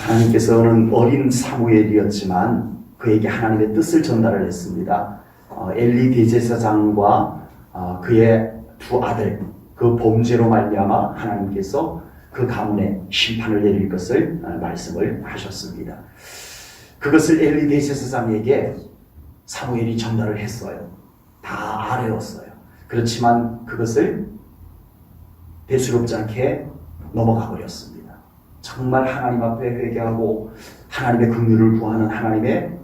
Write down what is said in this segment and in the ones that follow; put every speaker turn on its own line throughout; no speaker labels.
하나님께서는 어린 사무엘이었지만 그에게 하나님의 뜻을 전달을 했습니다. 엘리 대제사장과 그의 두 아들, 그 범죄로 말미암아 하나님께서 그 가문에 심판을 내릴 것을 말씀을 하셨습니다. 그것을 엘리 대제사장에게 사무엘이 전달을 했어요. 다 아뢰었어요. 그렇지만 그것을 대수롭지 않게 넘어가 버렸습니다. 정말 하나님 앞에 회개하고 하나님의 긍휼을 구하는, 하나님의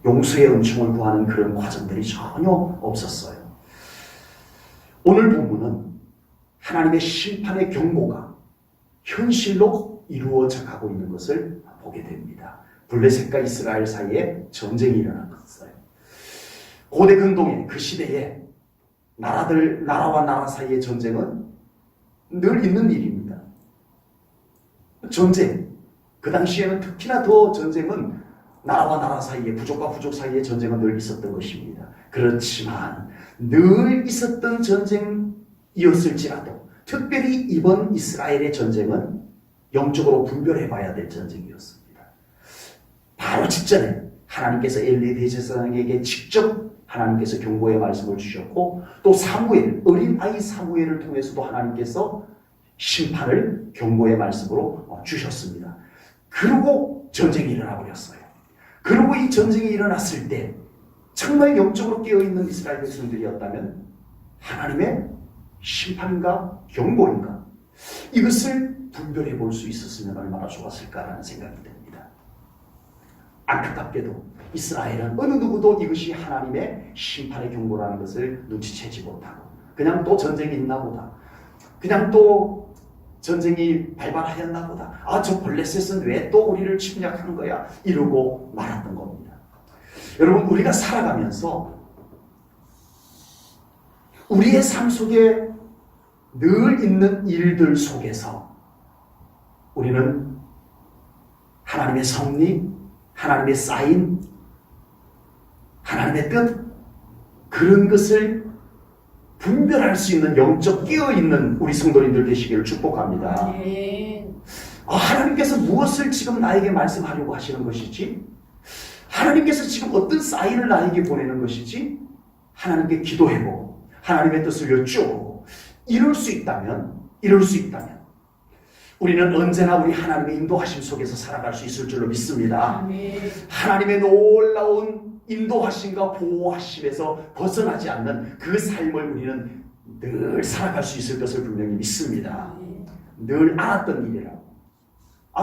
용서의 은총을 구하는 그런 과정들이 전혀 없었어요. 오늘 본문은 하나님의 심판의 경고가 현실로 이루어져 가고 있는 것을 보게 됩니다. 블레셋과 이스라엘 사이에 전쟁이 일어난 것이에요. 고대 근동의 그 시대에 나라와 나라 사이의 전쟁은 늘 있는 일입니다. 전쟁, 그 당시에는 특히나 더 전쟁은 나라와 나라 사이에, 부족과 부족 사이의 전쟁은 늘 있었던 것입니다. 그렇지만 늘 있었던 전쟁이었을지라도 특별히 이번 이스라엘의 전쟁은 영적으로 분별해 봐야 될 전쟁이었습니다. 바로 직전에 하나님께서 엘리 대제사장에게 직접 하나님께서 경고의 말씀을 주셨고, 또 사무엘, 어린아이 사무엘을 통해서도 하나님께서 심판을 경고의 말씀으로 주셨습니다. 그리고 전쟁이 일어나 버렸어요. 그리고 이 전쟁이 일어났을 때 정말 영적으로 깨어있는 이스라엘 백성들이었다면 하나님의 심판인가 경고인가, 이것을 분별해 볼 수 있었으면 얼마나 좋았을까라는 생각이 듭니다. 안타깝게도 이스라엘은 어느 누구도 이것이 하나님의 심판의 경고라는 것을 눈치채지 못하고 그냥 또 전쟁이 있나 보다, 그냥 또 전쟁이 발발하였나 보다, 저 블레셋은 왜 또 우리를 침략하는 거야, 이러고 말았던 겁니다. 여러분, 우리가 살아가면서 우리의 삶 속에 늘 있는 일들 속에서 우리는 하나님의 섭리, 하나님의 사인, 하나님의 뜻, 그런 것을 분별할 수 있는 영적 깨어있는 우리 성도님들 되시기를 축복합니다. 하나님께서 무엇을 지금 나에게 말씀하려고 하시는 것이지? 하나님께서 지금 어떤 사인을 나에게 보내는 것이지? 하나님께 기도해보고 하나님의 뜻을 여쭈어보고 이럴 수 있다면 우리는 언제나 우리 하나님의 인도하심 속에서 살아갈 수 있을 줄로 믿습니다. 하나님의 놀라운 인도하심과 보호하심에서 벗어나지 않는 그 삶을 우리는 늘 살아갈 수 있을 것을 분명히 믿습니다. 늘 알았던 일이라고.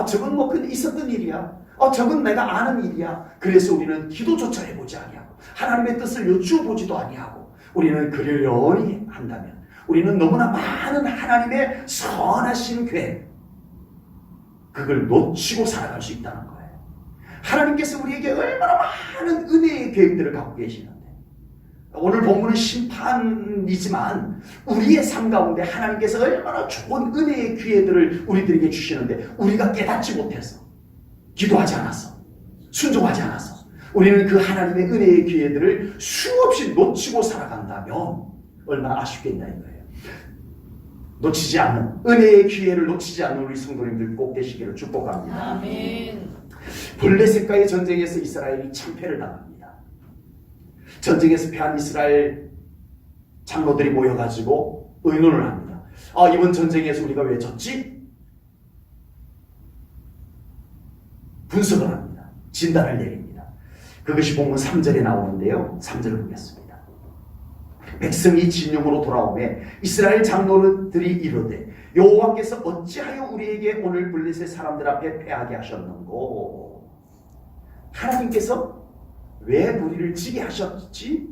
저건 뭐 있었던 일이야. 저건 내가 아는 일이야. 그래서 우리는 기도조차 해보지 아니하고 하나님의 뜻을 여쭈어보지도 아니하고 우리는 그러려니 한다면 우리는 너무나 많은 하나님의 선하신 계획, 그걸 놓치고 살아갈 수 있다는 거예요. 하나님께서 우리에게 얼마나 많은 은혜의 계획들을 갖고 계시는데, 오늘 본문은 심판이지만 우리의 삶 가운데 하나님께서 얼마나 좋은 은혜의 기회들을 우리들에게 주시는데 우리가 깨닫지 못해서, 기도하지 않아서, 순종하지 않아서 우리는 그 하나님의 은혜의 기회들을 수없이 놓치고 살아간다면 얼마나 아쉽겠냐 이거예요. 놓치지 않는, 은혜의 기회를 놓치지 않는 우리 성도님들 꼭 되시기를 축복합니다.
아멘.
블레셋과의 전쟁에서 이스라엘이 참패를 당합니다. 전쟁에서 패한 이스라엘 장로들이 모여가지고 의논을 합니다. 이번 전쟁에서 우리가 왜 졌지? 분석을 합니다. 진단을 내립니다. 그것이 본문 3절에 나오는데요. 3절을 보겠습니다. 백성이 진영으로 돌아오매 이스라엘 장로들이 이르되 여호와께서 어찌하여 우리에게 오늘 블레셋 사람들 앞에 패하게 하셨는고? 하나님께서 왜 우리를 지게 하셨지?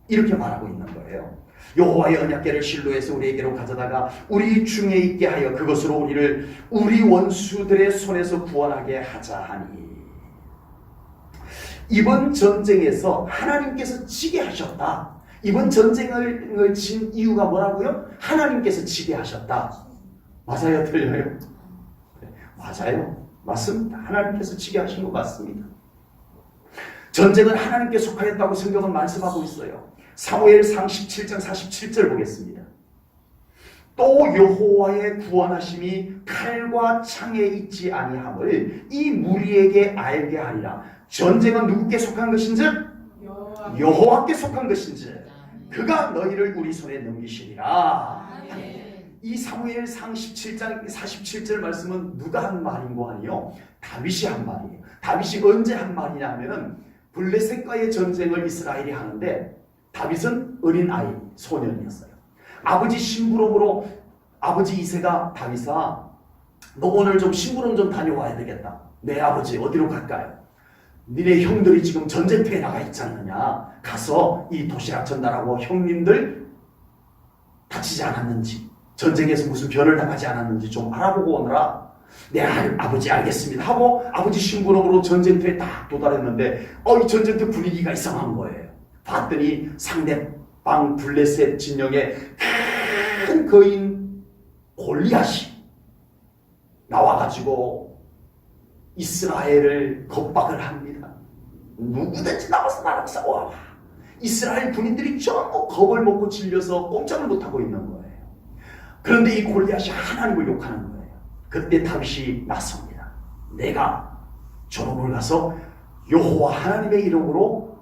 이렇게 말하고 있는 거예요. 여호와의 언약궤를 실로에서 우리에게로 가져다가 우리 중에 있게 하여 그것으로 우리를 우리 원수들의 손에서 구원하게 하자 하니, 이번 전쟁에서 하나님께서 지게 하셨다. 이번 전쟁을 진 이유가 뭐라고요? 하나님께서 지게 하셨다. 맞아요? 틀려요? 맞아요. 맞습니다. 하나님께서 지게 하신 거 맞습니다. 전쟁은 하나님께 속하였다고 성경은 말씀하고 있어요. 사무엘상 17장 47절 보겠습니다. 또 여호와의 구원하심이 칼과 창에 있지 아니함을 이 무리에게 알게 하리라. 전쟁은 누구께 속한 것인즉 여호와께 속한 것인즉 그가 너희를 우리 손에 넘기시리라. 이 사무엘상 17장 47절 말씀은 누가 한 말인고 하니요, 다윗이 한 말이에요. 다윗이 언제 한 말이냐 하면은 블레셋과의 전쟁을 이스라엘이 하는데 다윗은 어린 아이, 소년이었어요. 아버지 심부름으로 아버지 이새가 다윗아, 너 오늘 좀 심부름 좀 다녀와야 되겠다. 네 아버지, 어디로 갈까요? 니네 형들이 지금 전쟁터에 나가 있지 않느냐. 가서 이 도시락 전달하고 형님들 다치지 않았는지, 전쟁에서 무슨 변을 당하지 않았는지 좀 알아보고 오느라. 네 아버지 알겠습니다 하고 아버지 심부름으로 전쟁터에 딱 도달했는데 이 전쟁터 분위기가 이상한 거예요. 봤더니 상대방 블레셋 진영에 큰 거인 골리앗이 나와가지고 이스라엘을 겁박을 합니다. 누구든지 나와서 나랑 싸워라. 이스라엘 군인들이 전부 겁을 먹고 질려서 꼼짝을 못하고 있는 거예요. 그런데 이 골리앗이 하나님을 욕하는 거예요. 그때 다윗이 나섭니다. 내가 저놈을 가서 여호와 하나님의 이름으로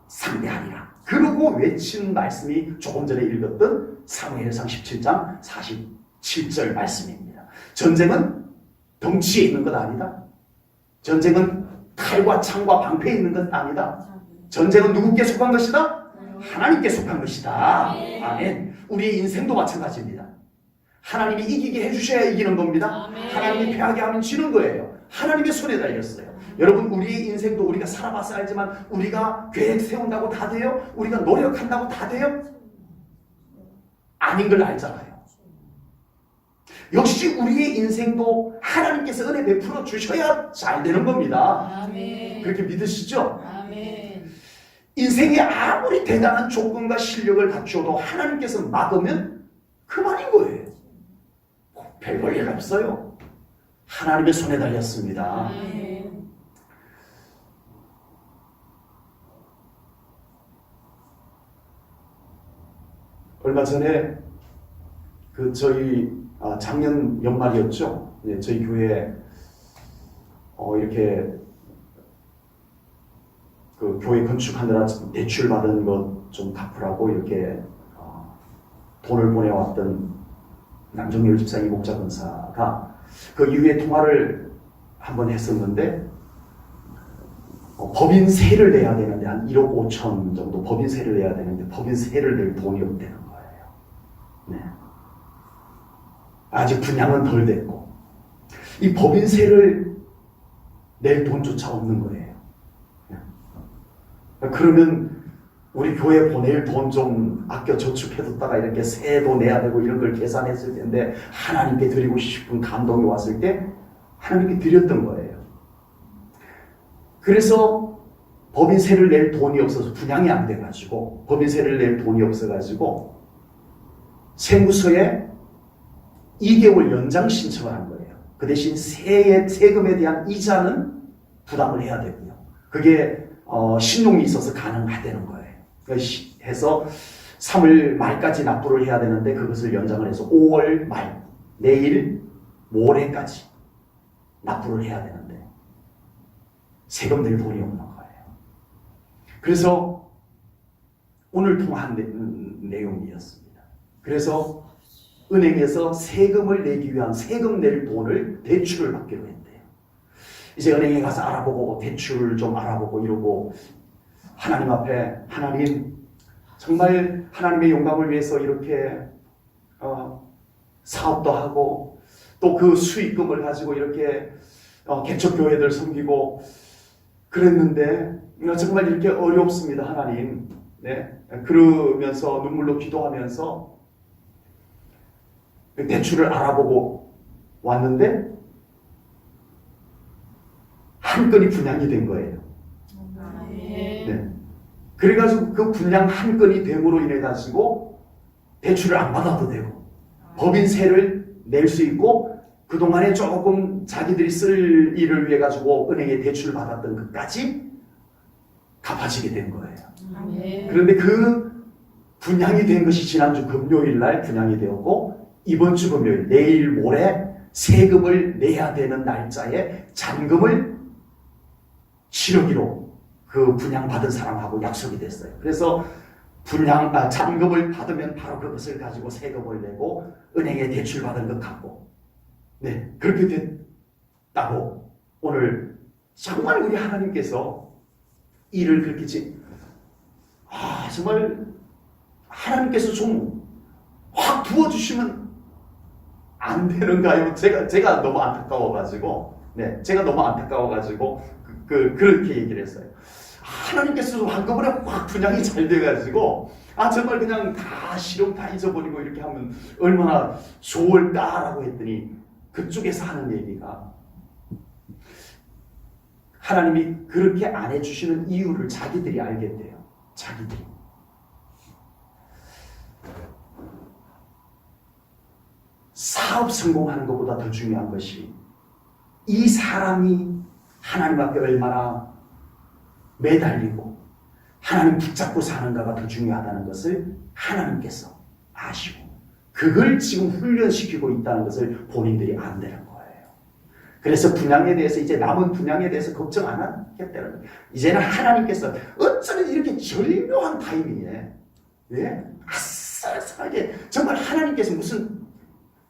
상대하리라. 그러고 외친 말씀이 조금 전에 읽었던 사무엘상 17장 47절 말씀입니다. 전쟁은 덩치에 있는 것 아니다. 전쟁은 칼과 창과 방패에 있는 것 아니다. 전쟁은 누구께 속한 것이다? 하나님께 속한 것이다. 아멘. 우리의 인생도 마찬가지입니다. 하나님이 이기게 해주셔야 이기는 겁니다. 하나님이 패하게 하면 지는 거예요. 하나님의 손에 달렸어요. 여러분, 우리의 인생도 우리가 살아봐서 알지만 우리가 계획 세운다고 다 돼요? 우리가 노력한다고 다 돼요? 아닌 걸 알잖아요. 역시 우리의 인생도 하나님께서 은혜 베풀어 주셔야 잘 되는 겁니다.
아멘.
그렇게 믿으시죠?
아멘.
인생에 아무리 대단한 조건과 실력을 갖추어도 하나님께서 막으면 그만인 거예요. 별 볼 일 없어요. 하나님의 손에 달렸습니다.
아멘.
얼마 전에 저희 작년 연말이었죠. 네, 저희 교회에 이렇게 그 교회 건축하느라 대출 받은 것 좀 갚으라고 이렇게 돈을 보내왔던 남정열 집사님 목자 권사가 그 이후에 통화를 한번 했었는데 법인세를 내야 되는데 한 1억 5천 정도 법인세를 내야 되는데 법인세를 낼 돈이 없다는 거예요. 네. 아직 분양은 덜 됐고 이 법인세를 낼 돈조차 없는 거예요. 네. 그러면 우리 교회 보낼 돈 좀 아껴 저축해뒀다가 이렇게 세도 내야 되고 이런 걸 계산했을 텐데 하나님께 드리고 싶은 감동이 왔을 때 하나님께 드렸던 거예요. 그래서 법인세를 낼 돈이 없어서 분양이 안 돼가지고 법인세를 낼 돈이 없어가지고 세무서에 2개월 연장 신청을 한 거예요. 그 대신 세금에 대한 이자는 부담을 해야 되고요. 그게 신용이 있어서 가능하다는 거예요. 해서 3월 말까지 납부를 해야 되는데 그것을 연장을 해서 5월 말, 내일 모레까지 납부를 해야 되는데 세금 낼 돈이 없는 거예요. 그래서 오늘 통화한 내용이었습니다. 그래서 은행에서 세금을 내기 위한 세금 낼 돈을 대출을 받기로 했대요. 이제 은행에 가서 알아보고 대출 좀 알아보고 이러고 하나님 앞에 하나님 정말 하나님의 영광을 위해서 이렇게 사업도 하고 또 그 수익금을 가지고 이렇게 개척교회들 섬기고 그랬는데 정말 이렇게 어렵습니다 하나님. 네. 그러면서 눈물로 기도하면서 대출을 알아보고 왔는데 한 건이 분양이 된 거예요. 네. 그래가지고 그 분양 한 건이 됨으로 인해 가지고 대출을 안 받아도 되고 법인세를 낼 수 있고 그동안에 조금 자기들이 쓸 일을 위해 가지고 은행에 대출을 받았던 것까지 갚아지게 된 거예요. 그런데 그 분양이 된 것이 지난주 금요일 날 분양이 되었고 이번 주 금요일, 내일 모레 세금을 내야 되는 날짜에 잔금을 치르기로 그 분양받은 사람하고 약속이 됐어요. 그래서 잔금을 받으면 바로 그것을 가지고 세금을 내고 은행에 대출받은 것 갖고, 네, 그렇게 됐다고 오늘 정말 우리 하나님께서 일을 그렇게 정말 하나님께서 좀 확 부어주시면 안 되는가요? 제가 너무 안타까워가지고, 네, 제가 너무 안타까워가지고 그렇게 얘기를 했어요. 하나님께서 한꺼번에 확 분양이 잘 돼가지고 정말 그냥 다 실용 다 잊어버리고 이렇게 하면 얼마나 좋을까라고 했더니 그쪽에서 하는 얘기가 하나님이 그렇게 안 해주시는 이유를 자기들이 알겠대요. 자기들이. 사업 성공하는 것보다 더 중요한 것이 이 사람이 하나님 앞에 얼마나 매달리고 하나님 붙잡고 사는가가 더 중요하다는 것을 하나님께서 아시고 그걸 지금 훈련시키고 있다는 것을 본인들이 안다는 거예요. 그래서 분양에 대해서 이제 남은 분양에 대해서 걱정 안 하겠다는 거예요. 이제는 하나님께서 어쩌면 이렇게 절묘한 타이밍에, 예? 아싸하게 정말 하나님께서 무슨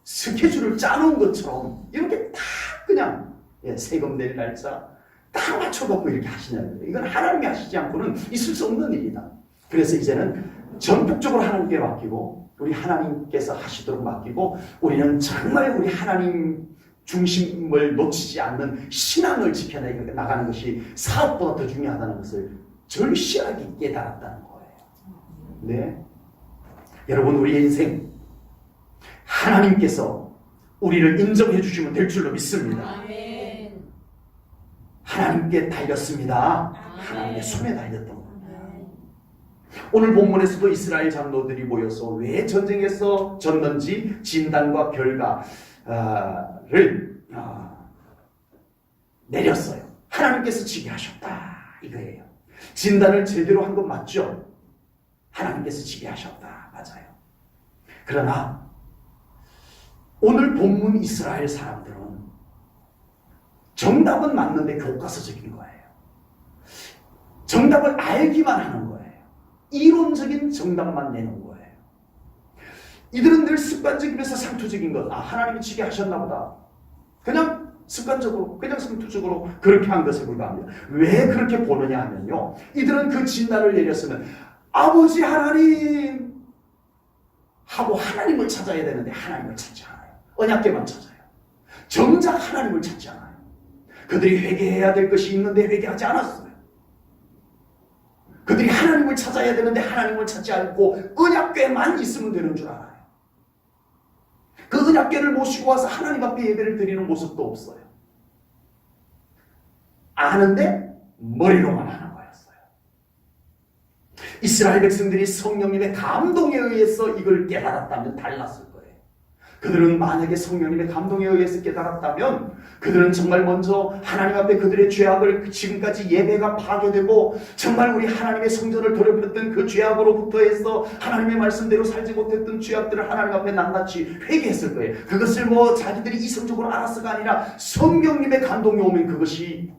스케줄을 짜놓은 것처럼 이렇게 다 그냥 세금 낼 날짜 딱 맞춰갖고 이렇게 하시냐는 거예요. 이건 하나님이 하시지 않고는 있을 수 없는 일이다. 그래서 이제는 전폭적으로 하나님께 맡기고 우리 하나님께서 하시도록 맡기고 우리는 정말 우리 하나님 중심을 놓치지 않는 신앙을 지켜나가는 것이 사업보다 더 중요하다는 것을 절실하게 깨달았다는 거예요. 네, 여러분, 우리의 인생 하나님께서 우리를 인정해 주시면 될 줄로 믿습니다.
아멘.
하나님께 달렸습니다. 하나님의 손에 달렸던 겁니다. 오늘 본문에서도 이스라엘 장로들이 모여서 왜 전쟁에서 졌는지 진단과 결과를 내렸어요. 하나님께서 지게 하셨다 이거예요. 진단을 제대로 한 건 맞죠? 하나님께서 지게 하셨다. 맞아요. 그러나 오늘 본문 이스라엘 사람들은 정답은 맞는데 교과서적인 거예요. 정답을 알기만 하는 거예요. 이론적인 정답만 내는 거예요. 이들은 늘 습관적이면서 상투적인 것. 하나님이 지게 하셨나 보다. 그냥 습관적으로, 그냥 상투적으로 그렇게 한 것에 불과합니다. 왜 그렇게 보느냐 하면요, 이들은 그 진단을 내렸으면 아버지 하나님 하고 하나님을 찾아야 되는데 하나님을 찾지 않아요. 언약궤만 찾아요. 정작 하나님을 찾지 않아요. 그들이 회개해야 될 것이 있는데 회개하지 않았어요. 그들이 하나님을 찾아야 되는데 하나님을 찾지 않고 언약궤만 있으면 되는 줄 알아요. 그 언약궤를 모시고 와서 하나님 앞에 예배를 드리는 모습도 없어요. 아는데 머리로만 하는 거였어요. 이스라엘 백성들이 성령님의 감동에 의해서 이걸 깨달았다면 달랐을 거예요. 그들은 만약에 성령님의 감동에 의해서 깨달았다면 그들은 정말 먼저 하나님 앞에 그들의 죄악을, 지금까지 예배가 파괴되고 정말 우리 하나님의 성전을 더럽혔던 그 죄악으로부터 해서 하나님의 말씀대로 살지 못했던 죄악들을 하나님 앞에 낱낱이 회개했을 거예요. 그것을 자기들이 이성적으로 알았어가 아니라 성령님의 감동이 오면 그것이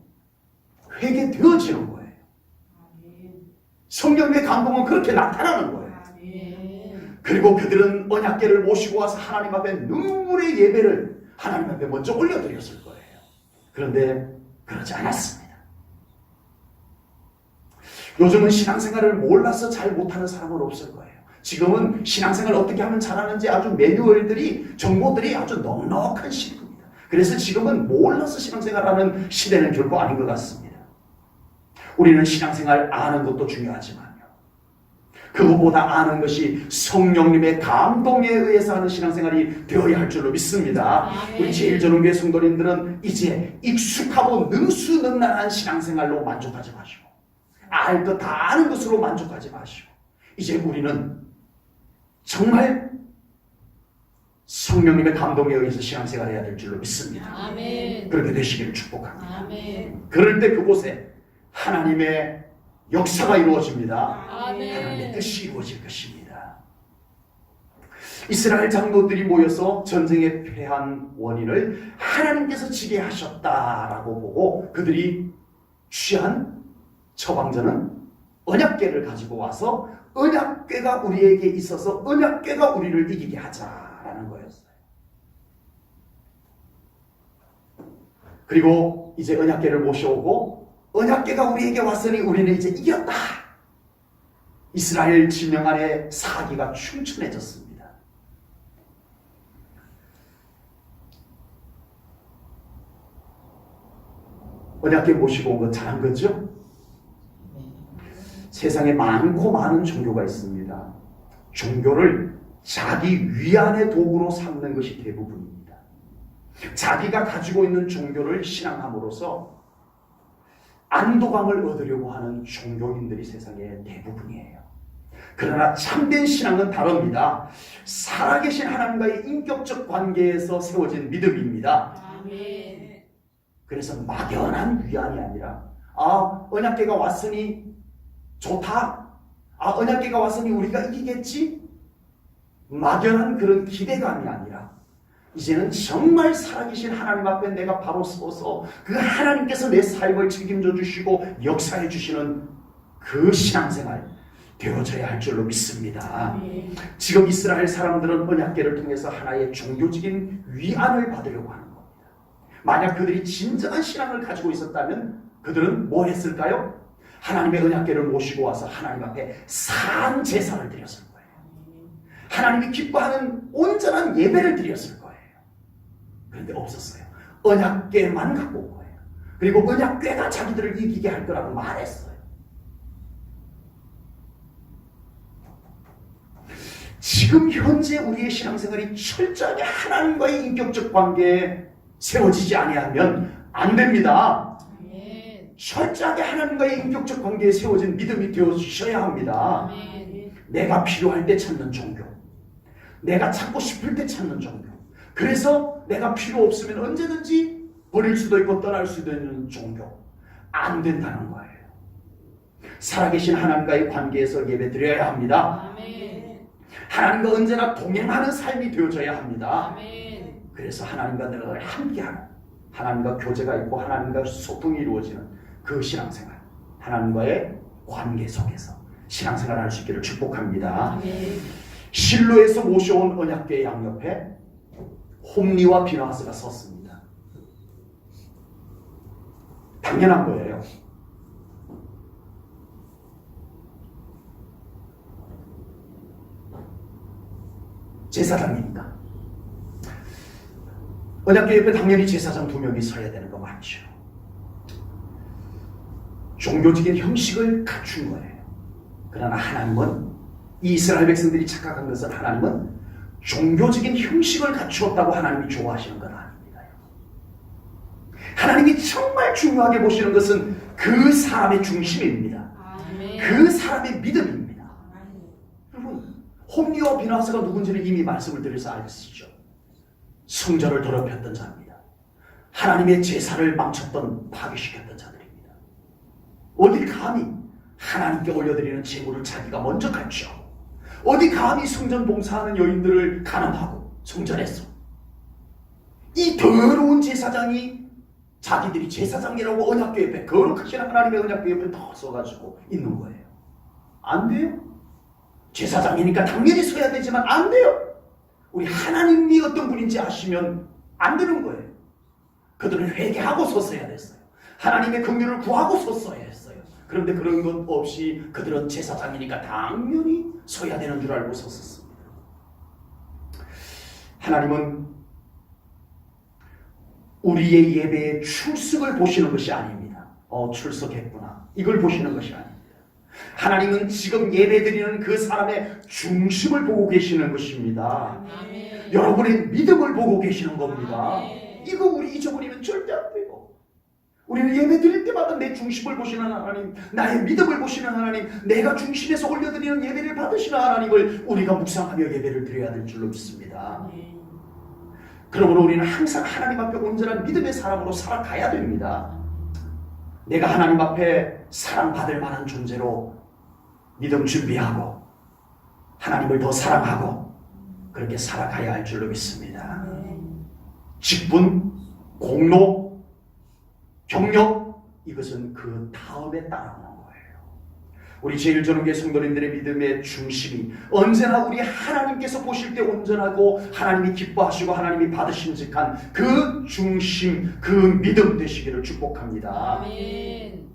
회개되어지는 거예요. 성령님의 감동은 그렇게 나타나는 거예요. 그리고 그들은 언약궤를 모시고 와서 하나님 앞에 눈물의 예배를 하나님 앞에 먼저 올려드렸을 거예요. 그런데 그러지 않았습니다. 요즘은 신앙생활을 몰라서 잘 못하는 사람은 없을 거예요. 지금은 신앙생활 어떻게 하면 잘하는지 아주 매뉴얼들이, 정보들이 아주 넉넉한 시대입니다. 그래서 지금은 몰라서 신앙생활하는 시대는 결코 아닌 것 같습니다. 우리는 신앙생활 아는 것도 중요하지만 그것보다 아는 것이 성령님의 감동에 의해서 하는 신앙생활이 되어야 할 줄로 믿습니다. 우리 제일전원교회 성도님들은 이제 익숙하고 능수능란한 신앙생활로 만족하지 마시고 알 것 다 아는 것으로 만족하지 마시고 이제 우리는 정말 성령님의 감동에 의해서 신앙생활을 해야 될 줄로 믿습니다.
아멘.
그렇게 되시기를 축복합니다.
아멘.
그럴 때 그곳에 하나님의 역사가 이루어집니다.
아멘.
하나님의 뜻이 이루어질 것입니다. 이스라엘 장로들이 모여서 전쟁에 패한 원인을 하나님께서 지게 하셨다라고 보고 그들이 취한 처방전은 언약궤를 가지고 와서 언약궤가 우리에게 있어서 언약궤가 우리를 이기게 하자라는 거였어요. 그리고 이제 언약궤를 모셔오고 언약궤가 우리에게 왔으니 우리는 이제 이겼다. 이스라엘 진영 안에 사기가 충천해졌습니다. 언약궤 모시고 온 건 잘한 거죠? 세상에 많고 많은 종교가 있습니다. 종교를 자기 위안의 도구로 삼는 것이 대부분입니다. 자기가 가지고 있는 종교를 신앙함으로써 안도감을 얻으려고 하는 종교인들이 세상의 대부분이에요. 그러나 참된 신앙은 다릅니다. 살아계신 하나님과의 인격적 관계에서 세워진 믿음입니다.
아멘.
그래서 막연한 위안이 아니라 언약궤가 왔으니 좋다. 언약궤가 왔으니 우리가 이기겠지. 막연한 그런 기대감이 아니라 이제는 정말 살아계신 하나님 앞에 내가 바로 서서 그 하나님께서 내 삶을 책임져 주시고 역사해 주시는 그 신앙생활 되어져야 할 줄로 믿습니다. 지금 이스라엘 사람들은 언약궤를 통해서 하나의 종교적인 위안을 받으려고 하는 겁니다. 만약 그들이 진정한 신앙을 가지고 있었다면 그들은 뭐 했을까요? 하나님의 언약궤를 모시고 와서 하나님 앞에 산 제사를 드렸을 거예요. 하나님이 기뻐하는 온전한 예배를 드렸을 거예요. 그런데 없었어요. 언약궤만 갖고 온 거예요. 그리고 언약궤가 자기들을 이기게 할 거라고 말했어요. 지금 현재 우리의 신앙생활이 철저하게 하나님과의 인격적 관계에 세워지지 아니하면 안 됩니다. 철저하게 하나님과의 인격적 관계에 세워진 믿음이 되어주셔야 합니다. 내가 필요할 때 찾는 종교, 내가 찾고 싶을 때 찾는 종교, 그래서 내가 필요 없으면 언제든지 버릴 수도 있고 떠날 수도 있는 종교, 안 된다는 거예요. 살아계신 하나님과의 관계에서 예배 드려야 합니다. 하나님과 언제나 동행하는 삶이 되어져야 합니다. 그래서 하나님과 늘 함께하는, 하나님과 교제가 있고 하나님과 소통이 이루어지는 그 신앙생활, 하나님과의 관계 속에서 신앙생활을 할 수 있기를 축복합니다. 실로에서 모셔온 언약궤의 양옆에 홈리와 비나하스가 섰습니다. 당연한 거예요. 제사장이니까. 언약궤 옆에 당연히 제사장 2명이 서야 되는 거 맞죠. 종교적인 형식을 갖춘 거예요. 그러나 하나님은, 이 이스라엘 백성들이 착각한 것은 하나님은 종교적인 형식을 갖추었다고 하나님이 좋아하시는 건 아닙니다. 하나님이 정말 중요하게 보시는 것은 그 사람의 중심입니다. 그 사람의 믿음입니다. 여러분, 홈리와 비나하스가 누군지는 이미 말씀을 드려서 아시죠? 성전을 더럽혔던 자입니다. 하나님의 제사를 망쳤던, 파괴시켰던 자들입니다. 어디 감히 하나님께 올려드리는 제물을 자기가 먼저 갖죠. 어디 감히 성전 봉사하는 여인들을 간음하고 성전에서. 이 더러운 제사장이 자기들이 제사장이라고 언약궤 옆에, 거룩하신 하나님의 언약궤 옆에 더 서가지고 있는 거예요. 안 돼요. 제사장이니까 당연히 서야 되지만 안 돼요. 우리 하나님이 어떤 분인지 아시면 안 되는 거예요. 그들은 회개하고 섰어야 됐어요. 하나님의 긍휼을 구하고 섰어야 했어요. 그런데 그런 것 없이 그들은 제사장이니까 당연히 서야 되는 줄 알고 섰습니다. 하나님은 우리의 예배의 출석을 보시는 것이 아닙니다. 출석했구나, 이걸 보시는 것이 아닙니다. 하나님은 지금 예배드리는 그 사람의 중심을 보고 계시는 것입니다. 여러분의 믿음을 보고 계시는 겁니다. 이거 우리 잊어버리면 절대 안 돼요. 우리는 예배 드릴 때마다 내 중심을 보시는 하나님, 나의 믿음을 보시는 하나님, 내가 중심에서 올려드리는 예배를 받으시는 하나님을 우리가 묵상하며 예배를 드려야 될 줄로 믿습니다. 그러므로 우리는 항상 하나님 앞에 온전한 믿음의 사람으로 살아가야 됩니다. 내가 하나님 앞에 사랑받을 만한 존재로 믿음 준비하고 하나님을 더 사랑하고 그렇게 살아가야 할 줄로 믿습니다. 직분, 공로, 경력, 이것은 그 다음에 따라오는 거예요. 우리 제1전후교회 성도님들의 믿음의 중심이 언제나 우리 하나님께서 보실 때 온전하고 하나님이 기뻐하시고 하나님이 받으심직한 그 중심, 그 믿음 되시기를 축복합니다.
아멘.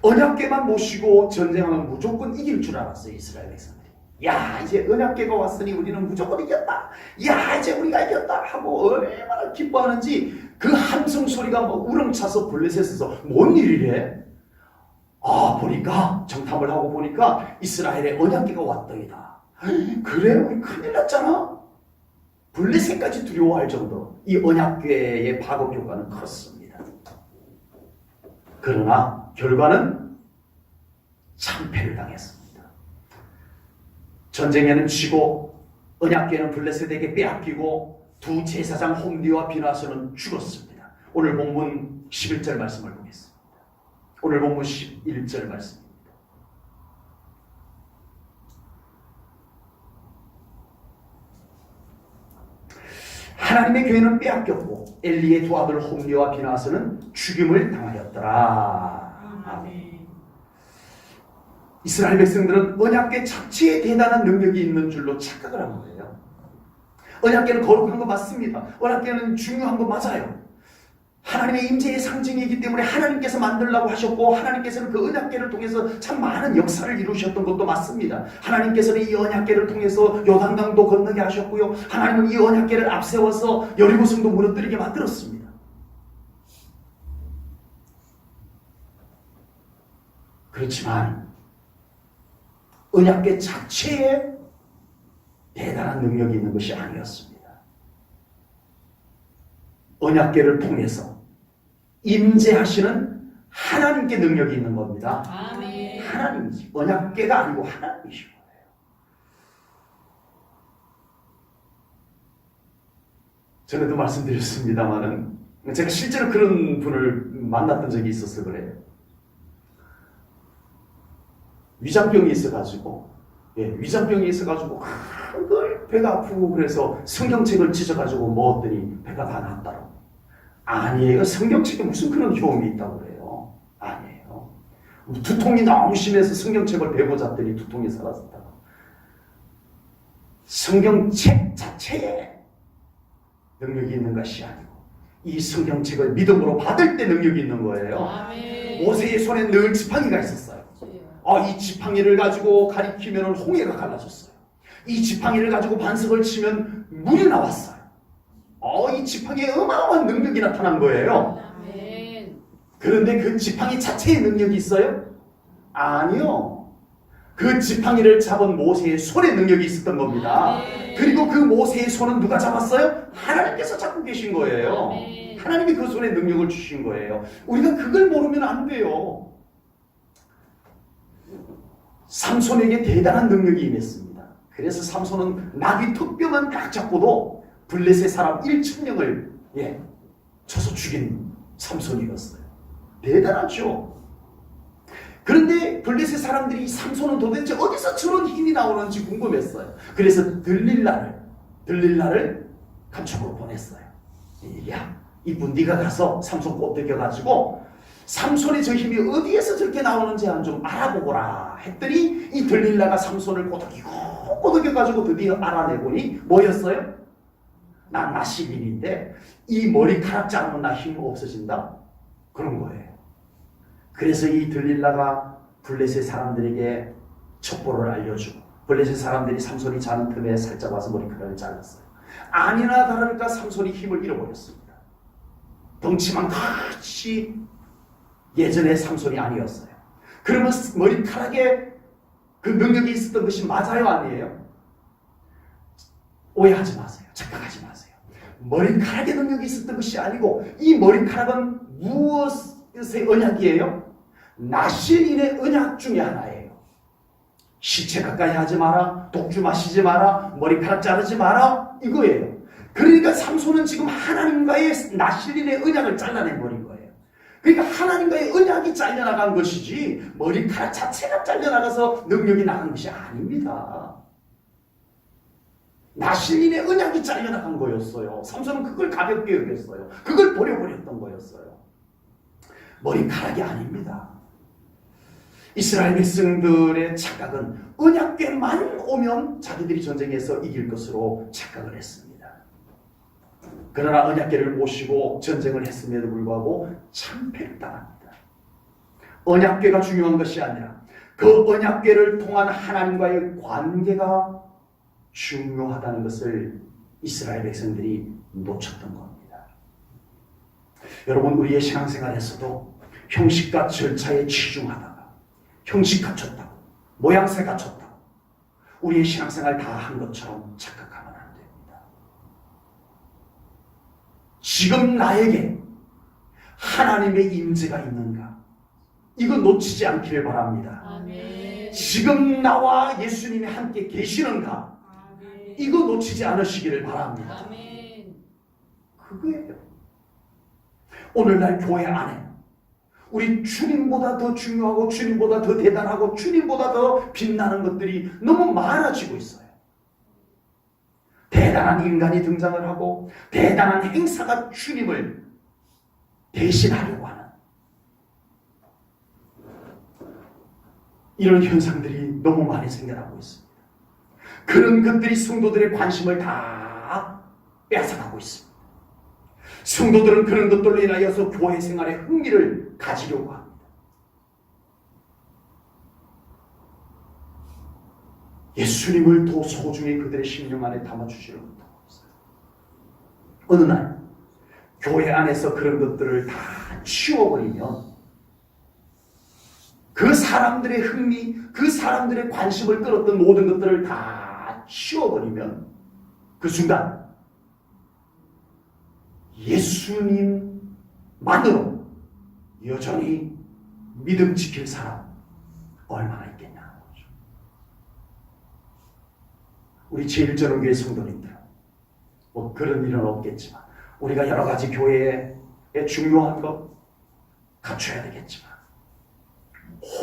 언약궤만 모시고 전쟁하면 무조건 이길 줄 알았어요, 이스라엘 백성들이. 야, 이제 언약궤가 왔으니 우리는 무조건 이겼다. 야, 이제 우리가 이겼다 하고 얼마나 기뻐하는지 그 함성 소리가 뭐 우렁차서 블레셋에서 뭔 일이래? 아, 보니까 정탐을 하고 보니까 이스라엘의 언약궤가 왔더이다. 그래, 우리 큰일 났잖아. 블레셋까지 두려워할 정도로 이 언약궤의 파급 효과는 컸습니다. 그러나 결과는 참패를 당했습니다. 전쟁에는 지고 언약궤는 블레셋에게 빼앗기고 두 제사장 홈디와 비나스는 죽었습니다. 오늘 본문 11절 말씀을 보겠습니다. 오늘 본문 11절 말씀입니다. 하나님의 교회는 빼앗겼고 엘리의 두 아들 홈리와 비나스는 죽임을 당하였더라. 아멘. 이스라엘 백성들은 언약궤 자체에 대단한 능력이 있는 줄로 착각을 한 거예요. 언약궤는 거룩한 거 맞습니다. 언약궤는 중요한 거 맞아요. 하나님의 임재의 상징이기 때문에 하나님께서 만들라고 하셨고 하나님께서는 그 언약궤를 통해서 참 많은 역사를 이루셨던 것도 맞습니다. 하나님께서는 이 언약궤를 통해서 요단강도 건너게 하셨고요. 하나님은 이 언약궤를 앞세워서 여리고성도 무너뜨리게 만들었습니다. 그렇지만 언약궤 자체에 대단한 능력이 있는 것이 아니었습니다. 언약궤를 통해서 임재하시는 하나님께 능력이 있는 겁니다.
아멘.
하나님이지. 언약궤가 아니고 하나님이신 거예요. 전에도 말씀드렸습니다만은 제가 실제로 그런 분을 만났던 적이 있어서 그래요. 위장병이 있어가지고 늘 배가 아프고 그래서 성경책을 찢어가지고 먹었더니 배가 다 났다고. 아니에요. 성경책에 무슨 그런 효험이 있다고 그래요. 아니에요. 두통이 너무 심해서 성경책을 베고 잤더니 두통이 사라졌다고. 성경책 자체에 능력이 있는 것이 아니고 이 성경책을 믿음으로 받을 때 능력이 있는 거예요.
아멘.
모세의 손에 늘 지팡이가 있었어요. 이 지팡이를 가지고 가리키면 홍해가 갈라졌어요. 이 지팡이를 가지고 반석을 치면 물이 나왔어요. 이 지팡이에 어마어마한 능력이 나타난 거예요.
아멘.
그런데 그 지팡이 자체에 능력이 있어요? 아니요. 그 지팡이를 잡은 모세의 손에 능력이 있었던 겁니다.
아멘.
그리고 그 모세의 손은 누가 잡았어요? 하나님께서 잡고 계신 거예요.
아멘.
하나님이 그 손에 능력을 주신 거예요. 우리가 그걸 모르면 안 돼요. 삼손에게 대단한 능력이 임했습니다. 그래서 삼손은 나귀 턱뼈만 딱 잡고도 블레셋 사람 1,000명을 쳐서 죽인 삼손이었어요. 대단하죠. 그런데 블레셋 사람들이 삼손은 도대체 어디서 저런 힘이 나오는지 궁금했어요. 그래서 들릴라를 감촉으로 보냈어요. 야, 이분 네가 가서 삼손 꼬드겨가지고 삼손의 저 힘이 어디에서 저렇게 나오는지 좀 알아보거라 했더니 이 들릴라가 삼손을 꼬드겨가지고 드디어 알아내보니 뭐였어요? 나 나시린인데 이 머리카락 자르면 나 힘 없어진다? 그런 거예요. 그래서 이 들릴라가 블레셋 사람들에게 첩보를 알려주고 블레셋 사람들이 삼손이 자는 틈에 살짝 와서 머리카락을 잘랐어요. 아니나 다를까 삼손이 힘을 잃어버렸습니다. 덩치만 같이 예전의 삼손이 아니었어요. 그러면 머리카락에 그 능력이 있었던 것이 맞아요, 아니에요? 오해하지 마세요. 착각하지 마세요. 머리카락에 능력이 있었던 것이 아니고 이 머리카락은 무엇의 언약이에요? 나실인의 언약 중에 하나예요. 시체 가까이 하지 마라, 독주 마시지 마라, 머리카락 자르지 마라, 이거예요. 그러니까 삼손은 지금 하나님과의 나실인의 언약을 잘라낸 버린 거예요. 그러니까 하나님과의 언약이 잘려나간 것이지 머리카락 자체가 잘려나가서 능력이 나간 것이 아닙니다. 나실린의 언약이 잘려나간 거였어요. 삼손은 그걸 가볍게 여겼어요. 그걸 버려버렸던 거였어요. 머리카락이 아닙니다. 이스라엘 백성들의 착각은 언약궤만 오면 자기들이 전쟁에서 이길 것으로 착각을 했습니다. 그러나 언약궤를 모시고 전쟁을 했음에도 불구하고 참패를 당합니다. 언약궤가 중요한 것이 아니라 그 언약궤를 통한 하나님과의 관계가 중요하다는 것을 이스라엘 백성들이 놓쳤던 겁니다. 여러분, 우리의 신앙생활에서도 형식과 절차에 치중하다가 형식 갖췄다고, 모양새 갖췄다고 우리의 신앙생활 다 한 것처럼 착각하면 안 됩니다. 지금 나에게 하나님의 임재가 있는가? 이거 놓치지 않기를 바랍니다.
아멘.
지금 나와 예수님이 함께 계시는가?
아멘.
이거 놓치지 않으시기를 바랍니다.
아멘.
그거예요. 오늘날 교회 안에 우리 주님보다 더 중요하고 주님보다 더 대단하고 주님보다 더 빛나는 것들이 너무 많아지고 있어요. 대단한 인간이 등장을 하고 대단한 행사가 주님을 대신하려고 하는 이런 현상들이 너무 많이 생겨나고 있습니다. 그런 것들이 성도들의 관심을 다 뺏어가고 있습니다. 성도들은 그런 것들로 인하여서 교회 생활에 흥미를 가지려고 합니다. 예수님을 더 소중히 그들의 심령 안에 담아주지를 못하고 있어요. 어느 날 교회 안에서 그런 것들을 다 치워버리면 그 사람들의 흥미, 그 사람들의 관심을 끌었던 모든 것들을 다 치워버리면 그 순간 예수님만으로 여전히 믿음 지킬 사람 얼마나 있겠냐는 거죠. 우리 제1전원교회 성도님들, 뭐 그런 일은 없겠지만 우리가 여러 가지 교회에 중요한 것 갖춰야 되겠지만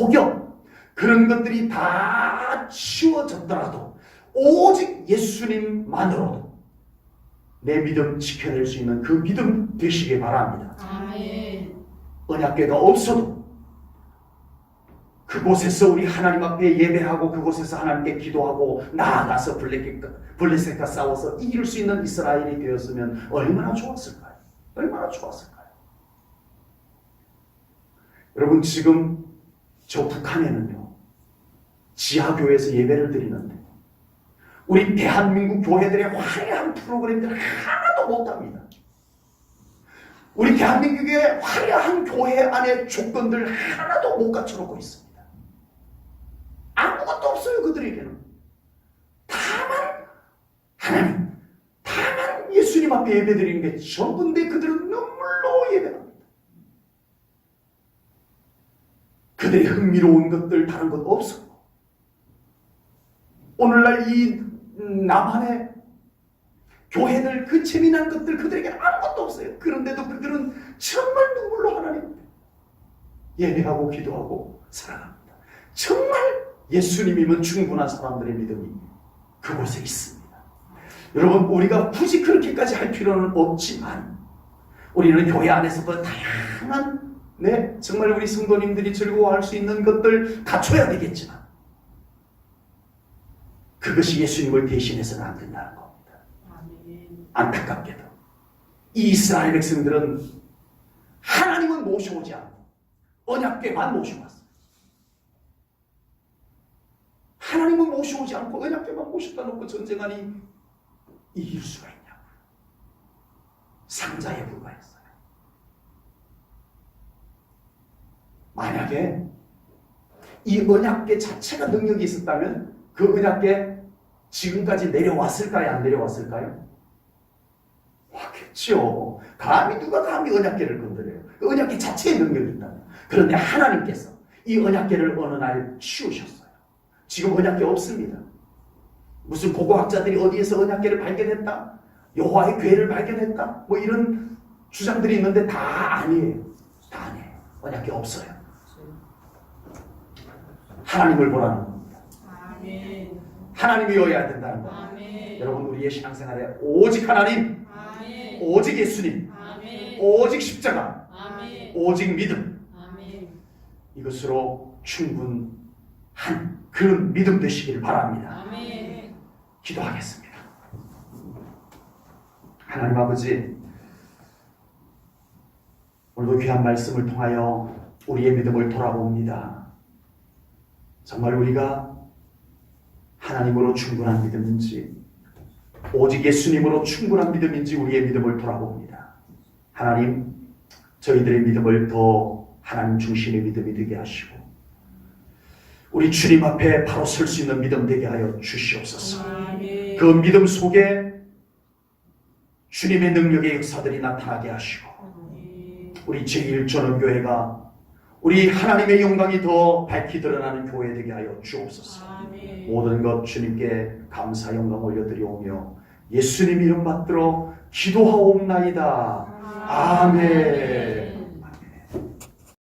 혹여 그런 것들이 다 치워졌더라도 오직 예수님만으로도 내 믿음 지켜낼 수 있는 그 믿음 되시길 바랍니다.
아멘.
언약궤가 없어도 그곳에서 우리 하나님 앞에 예배하고 그곳에서 하나님께 기도하고 나아가서 블레셋과 싸워서 이길 수 있는 이스라엘이 되었으면 얼마나 좋았을까요? 얼마나 좋았을까요? 여러분, 지금 저 북한에는요, 지하교회에서 예배를 드리는데 우리 대한민국 교회들의 화려한 프로그램들 하나도 못합니다. 우리 대한민국의 화려한 교회 안에 조건들 하나도 못 갖춰놓고 있습니다. 아무것도 없어요, 그들에게는. 다만 하나님, 다만 예수님 앞에 예배드리는 게 전부인데 그들은 눈물로 예배합니다. 그들의 흥미로운 것들 다른 것 없었고, 오늘날 이 남한의 교회들 그 재미난 것들 그들에게 아무것도 없어요. 그런데도 그들은 정말 눈물로 하나님 예배하고 기도하고 사랑합니다. 정말 예수님이면 충분한 사람들의 믿음이 그곳에 있습니다. 여러분, 우리가 굳이 그렇게까지 할 필요는 없지만 우리는 교회 안에서도 다양한 정말 우리 성도님들이 즐거워할 수 있는 것들 갖춰야 되겠지만 그것이 예수님을 대신해서는 안 된다는 겁니다. 안타깝게도 이 이스라엘 백성들은 하나님은 모셔오지 않고 언약궤만 모셔왔어요. 하나님은 모셔오지 않고 언약궤만 모셔다 놓고 전쟁하니 이길 수가 있냐고요. 상자에 불과했어요. 만약에 이 언약궤 자체가 능력이 있었다면 그 언약궤 지금까지 내려왔을까요? 안 내려왔을까요? 왔겠죠. 누가 감히 언약궤를 건드려요? 그 언약궤 자체의 능력이 있다면. 그런데 하나님께서 이 언약궤를 어느 날 치우셨어요. 지금 언약궤 없습니다. 무슨 고고학자들이 어디에서 언약궤를 발견했다? 여호와의 궤를 발견했다? 뭐 이런 주장들이 있는데 다 아니에요. 다 아니에요. 언약궤 없어요. 하나님을 보라는 겁니다.
아멘.
하나님이어야 된다는 것.
아멘.
여러분 우리의 신앙생활에 오직 하나님,
아멘.
오직 예수님,
아멘.
오직 십자가,
아멘.
오직 믿음,
아멘.
이것으로 충분한 그런 믿음 되시기를 바랍니다.
아멘.
기도하겠습니다. 하나님 아버지, 오늘도 귀한 말씀을 통하여 우리의 믿음을 돌아봅니다. 정말 우리가 하나님으로 충분한 믿음인지, 오직 예수님으로 충분한 믿음인지 우리의 믿음을 돌아봅니다. 하나님, 저희들의 믿음을 더 하나님 중심의 믿음이 되게 하시고 우리 주님 앞에 바로 설 수 있는 믿음 되게 하여 주시옵소서.
아멘.
그 믿음 속에 주님의 능력의 역사들이 나타나게 하시고 우리 제1전원교회가 우리 하나님의 영광이 더 밝히 드러나는 교회 되게 하여 주옵소서.
아멘.
모든 것 주님께 감사 영광 올려드리오며 예수님 이름 받들어 기도하옵나이다. 아멘.